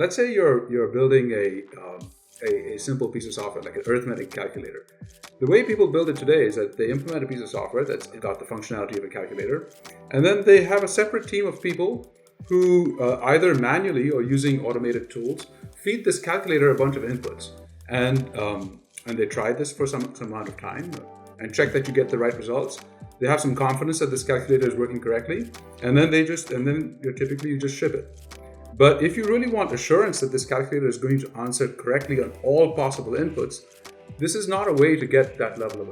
let's say you're building a simple piece of software like an arithmetic calculator. The way people build it today is that they implement a piece of software that's got the functionality of a calculator, and then they have a separate team of people who either manually or using automated tools feed this calculator a bunch of inputs, and they try this for some amount of time and check that you get the right results. They have some confidence that this calculator is working correctly, and then you just ship it. But if you really want assurance that this calculator is going to answer correctly on all possible inputs, this is not a way to get that level of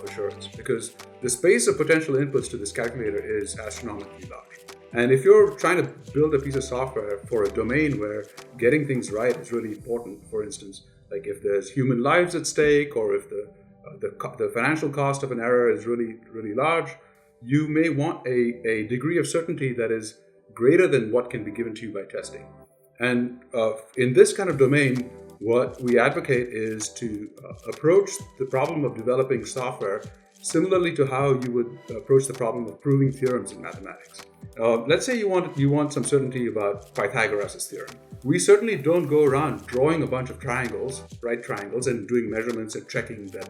assurance, because the space of potential inputs to this calculator is astronomically large. And if you're trying to build a piece of software for a domain where getting things right is really important, for instance, like if there's human lives at stake, or if the financial cost of an error is really, really large, you may want a degree of certainty that is greater than what can be given to you by testing. And in this kind of domain, what we advocate is to approach the problem of developing software similarly to how you would approach the problem of proving theorems in mathematics. Let's say you want some certainty about Pythagoras' theorem. We certainly don't go around drawing a bunch of triangles, right triangles, and doing measurements and checking that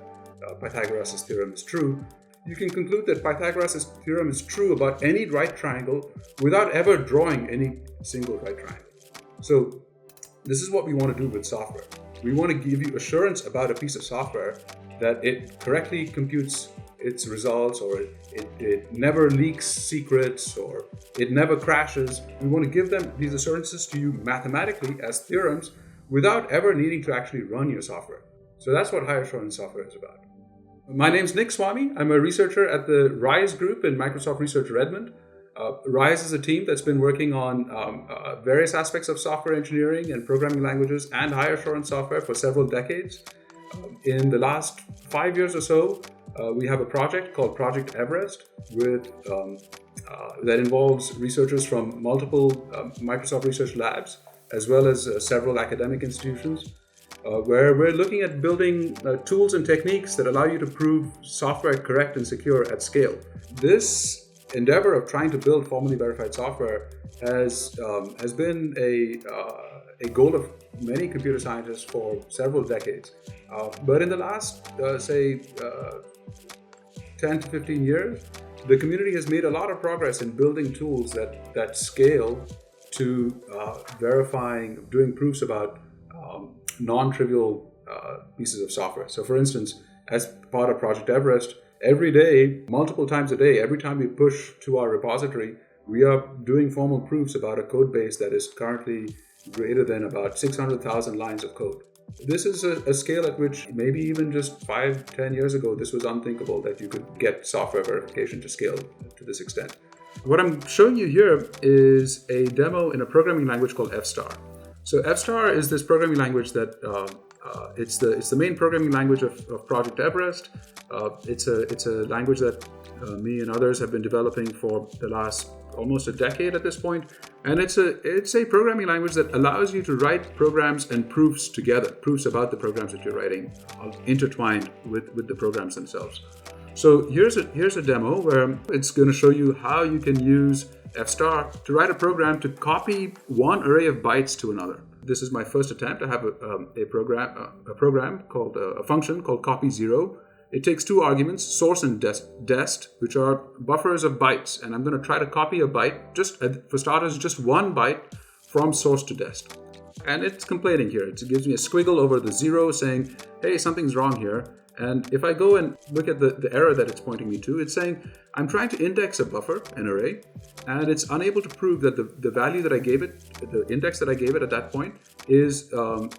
Pythagoras' theorem is true. You can conclude that Pythagoras' theorem is true about any right triangle without ever drawing any single right triangle. So this is what we want to do with software. We want to give you assurance about a piece of software that it correctly computes its results, or it never leaks secrets, or it never crashes. We want to give them these assurances to you mathematically as theorems without ever needing to actually run your software. So that's what high assurance software is about. My name's Nik Swarmy. I'm a researcher at the RISE group in Microsoft Research Redmond. RISE is a team that's been working on various aspects of software engineering and programming languages and high assurance software for several decades. In the last 5 years or so, we have a project called Project Everest that involves researchers from multiple Microsoft Research Labs, as well as several academic institutions, where we're looking at building tools and techniques that allow you to prove software correct and secure at scale. This endeavor of trying to build formally verified software has been a goal of many computer scientists for several decades. But in the last, 10 to 15 years, the community has made a lot of progress in building tools that scale to doing proofs about non-trivial pieces of software. So for instance, as part of Project Everest, every day, multiple times a day, every time we push to our repository, we are doing formal proofs about a code base that is currently greater than about 600,000 lines of code. This is a scale at which maybe even just 5-10 years ago, this was unthinkable that you could get software verification to scale to this extent. What I'm showing you here is a demo in a programming language called F-star. So F-star is this programming language that it's the main programming language of Project Everest. It's a language that me and others have been developing for the last almost a decade at this point, and it's a programming language that allows you to write programs and proofs together, proofs about the programs that you're writing, intertwined with the programs themselves. So here's a demo where it's going to show you how you can use F-star to write a program to copy one array of bytes to another. This is my first attempt. I have a function called copy0. It takes two arguments, source and dest, which are buffers of bytes. And I'm going to try to copy a byte, for starters, just one byte from source to dest. And it's complaining here. It gives me a squiggle over the 0 saying, hey, something's wrong here. And if I go and look at the error that it's pointing me to, it's saying, I'm trying to index a buffer, an array, and it's unable to prove that the value that I gave it, the index that I gave it at that point, is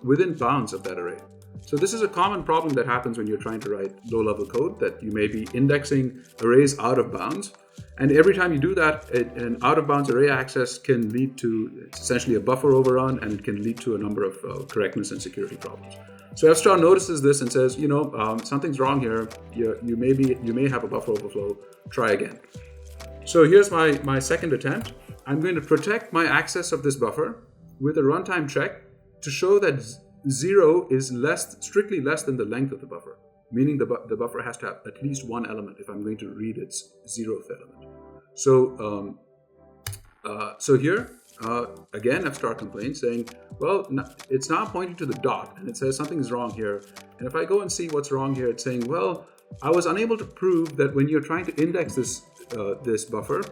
within bounds of that array. So this is a common problem that happens when you're trying to write low-level code, that you may be indexing arrays out of bounds. And every time you do that, an out-of-bounds array access can lead to essentially a buffer overrun, and it can lead to a number of correctness and security problems. So F-star notices this and says, something's wrong here. You may have a buffer overflow. Try again. So here's my second attempt. I'm going to protect my access of this buffer with a runtime check to show that 0 is strictly less than the length of the buffer, meaning the buffer has to have at least one element if I'm going to read its 0th element. So here again, F star complains saying, well, it's now pointing to the dot and it says something is wrong here. And if I go and see what's wrong here, it's saying, well, I was unable to prove that when you're trying to index this buffer,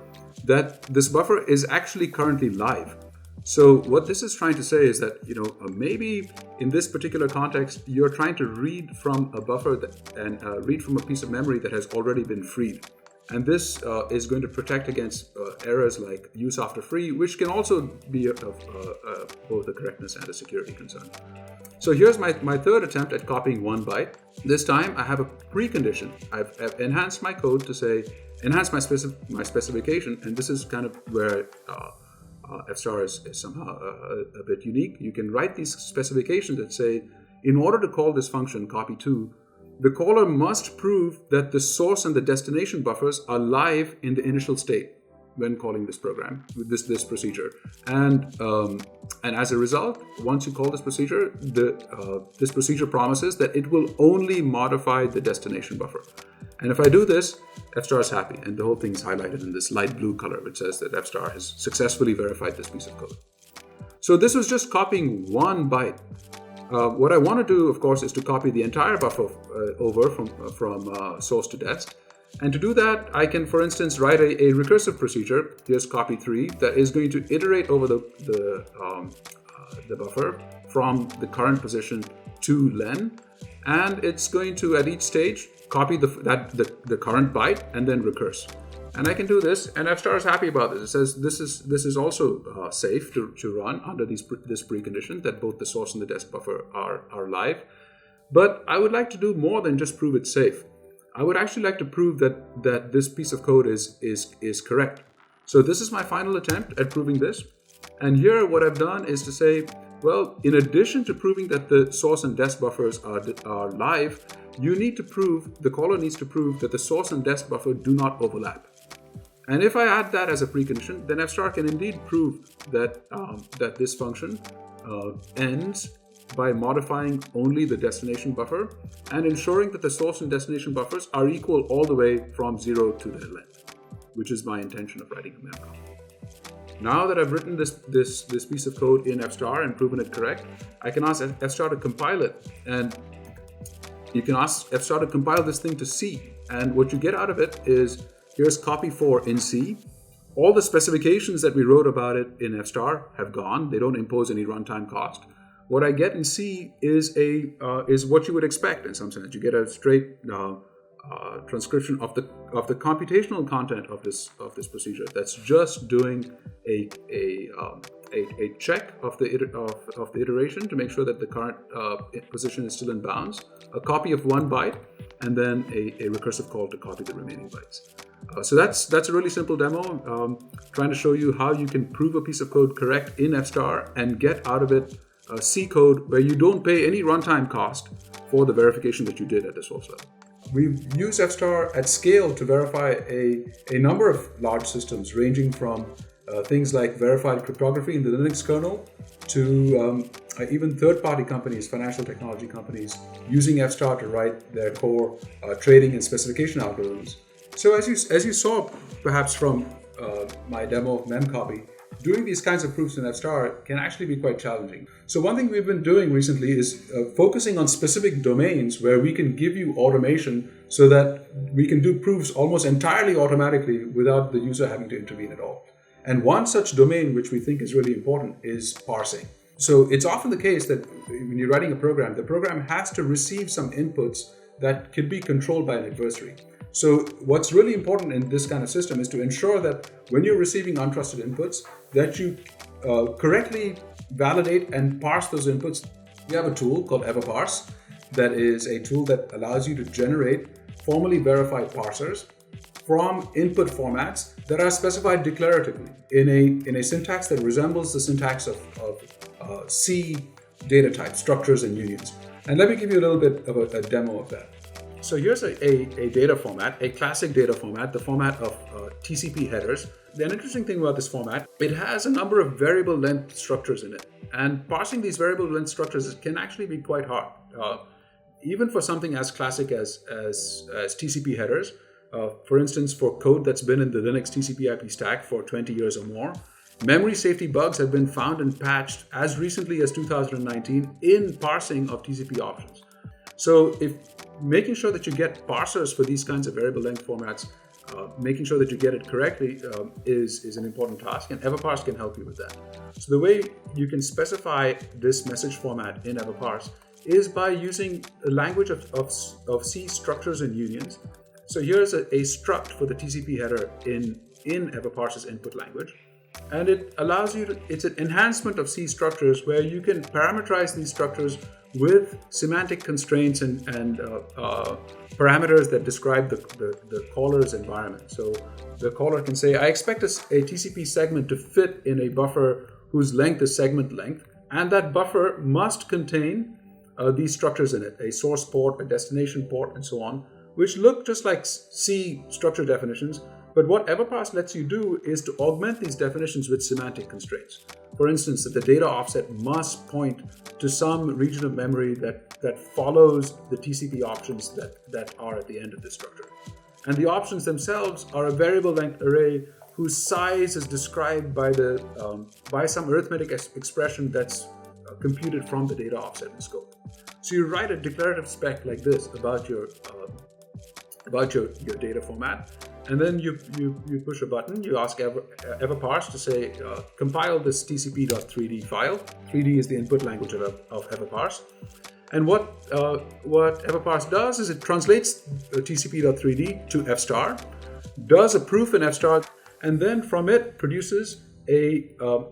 that this buffer is actually currently live. So what this is trying to say is that, maybe in this particular context, you're trying to read from a buffer and read from a piece of memory that has already been freed. And this is going to protect against errors like use after free, which can also be both a correctness and a security concern. So here's my third attempt at copying 1 byte. This time I have a precondition. I've enhanced my code to say, enhance my specification, and this is kind of where F star is somehow a bit unique. You can write these specifications that say, in order to call this function copy2, the caller must prove that the source and the destination buffers are live in the initial state when calling this program, this procedure. And as a result, once you call this procedure, this procedure promises that it will only modify the destination buffer. And if I do this, F star is happy, and the whole thing is highlighted in this light blue color, which says that F star has successfully verified this piece of code. So this was just copying 1 byte. What I want to do, of course, is to copy the entire buffer over from source to dest. And to do that, I can, for instance, write a recursive procedure, here's copy3, that is going to iterate over the buffer from the current position to len. And it's going to, at each stage, copy the current byte and then recurse. And I can do this, and F star is happy about this. It says this is also safe to run under this precondition that both the source and the dest buffer are live. But I would like to do more than just prove it's safe. I would actually like to prove that this piece of code is correct. So this is my final attempt at proving this. And here what I've done is to say, well, in addition to proving that the source and dest buffers are live, the caller needs to prove that the source and dest buffer do not overlap. And if I add that as a precondition, then F star can indeed prove that this function ends by modifying only the destination buffer and ensuring that the source and destination buffers are equal all the way from 0 to their length, which is my intention of writing a memcopy. Now that I've written this piece of code in F star and proven it correct, I can ask F star to compile it, and you can ask F star to compile this thing to C, and what you get out of it is, here's copy4 in C. All the specifications that we wrote about it in F star have gone. They don't impose any runtime cost. What I get in C is what you would expect in some sense. You get a straight transcription of the computational content of this procedure. That's just doing a check of the iteration to make sure that the current position is still in bounds. A copy of 1 byte, and then a recursive call to copy the remaining bytes. So that's a really simple demo, trying to show you how you can prove a piece of code correct in F star and get out of it C code where you don't pay any runtime cost for the verification that you did at the source level. We've used F star at scale to verify a number of large systems, ranging from things like verified cryptography in the Linux kernel to even third-party companies, financial technology companies, using F star to write their core trading and specification algorithms. So as you saw perhaps from my demo of memcopy, doing these kinds of proofs in F star can actually be quite challenging. So one thing we've been doing recently is focusing on specific domains where we can give you automation so that we can do proofs almost entirely automatically without the user having to intervene at all. And one such domain which we think is really important is parsing. So it's often the case that when you're writing a program, the program has to receive some inputs that can be controlled by an adversary. So what's really important in this kind of system is to ensure that when you're receiving untrusted inputs, that you correctly validate and parse those inputs. We have a tool called EverParse that is a tool that allows you to generate formally verified parsers from input formats that are specified declaratively in a syntax that resembles the syntax of C data types, structures, and unions. And let me give you a little bit of a demo of that. So here's a data format, a classic data format, the format of TCP headers. An interesting thing about this format, it has a number of variable length structures in it. And parsing these variable length structures can actually be quite hard. Even for something as classic as TCP headers, for instance, for code that's been in the Linux TCP IP stack for 20 years or more, Memory safety bugs have been found and patched as recently as 2019 in parsing of TCP options. So if making sure that you get parsers for these kinds of variable length formats, making sure that you get it correctly is an important task, and Everparse can help you with that. So the way you can specify this message format in Everparse is by using a language of C structures and unions. So here's a struct for the TCP header in Everparse's input language. And it allows you to, it's an enhancement of C structures where you can parameterize these structures with semantic constraints and parameters that describe the caller's environment. So the caller can say, I expect a TCP segment to fit in a buffer whose length is segment length, and that buffer must contain these structures in it, a source port, a destination port, and so on, which look just like C structure definitions. But what Everparse lets you do is to augment these definitions with semantic constraints. For instance, that the data offset must point to some region of memory that follows the TCP options that are at the end of this structure. And the options themselves are a variable length array whose size is described by some arithmetic expression that's computed from the data offset in scope. So you write a declarative spec like this about your data format, and then you push a button. You ask Everparse to say, compile this tcp.3d file. 3D is the input language of Everparse. And what Everparse does is it translates tcp.3d to F star, does a proof in F star, and then from it produces a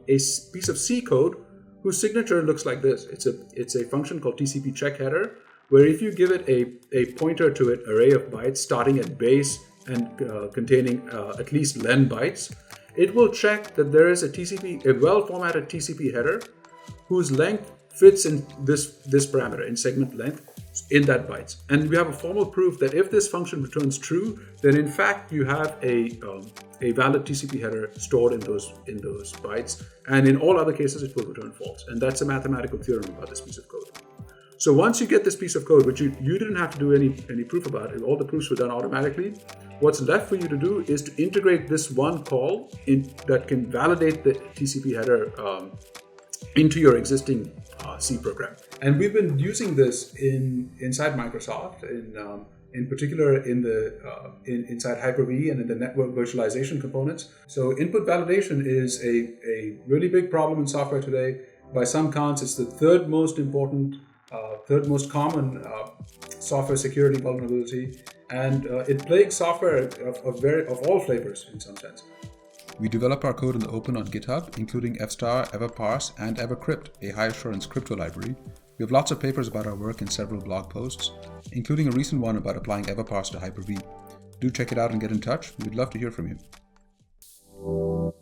piece of C code whose signature looks like this. It's a function called TCP check header, where if you give it a pointer to an array of bytes starting at base and containing at least len bytes, it will check that there is a well-formatted TCP header whose length fits in this parameter, in segment length, in that bytes. And we have a formal proof that if this function returns true, then in fact you have a valid TCP header stored in those bytes. And in all other cases, it will return false. And that's a mathematical theorem about this piece of code. So once you get this piece of code, which you didn't have to do any proof about it, all the proofs were done automatically, what's left for you to do is to integrate this one call that can validate the TCP header into your existing C program. And we've been using this inside Microsoft, in particular inside Hyper-V and in the network virtualization components. So input validation is a really big problem in software today. By some counts, it's the third most common software security vulnerability, and it plagues software of all flavors in some sense. We develop our code in the open on GitHub, including Fstar, Everparse, and Evercrypt, a high-assurance crypto library. We have lots of papers about our work in several blog posts, including a recent one about applying Everparse to Hyper-V. Do check it out and get in touch. We'd love to hear from you.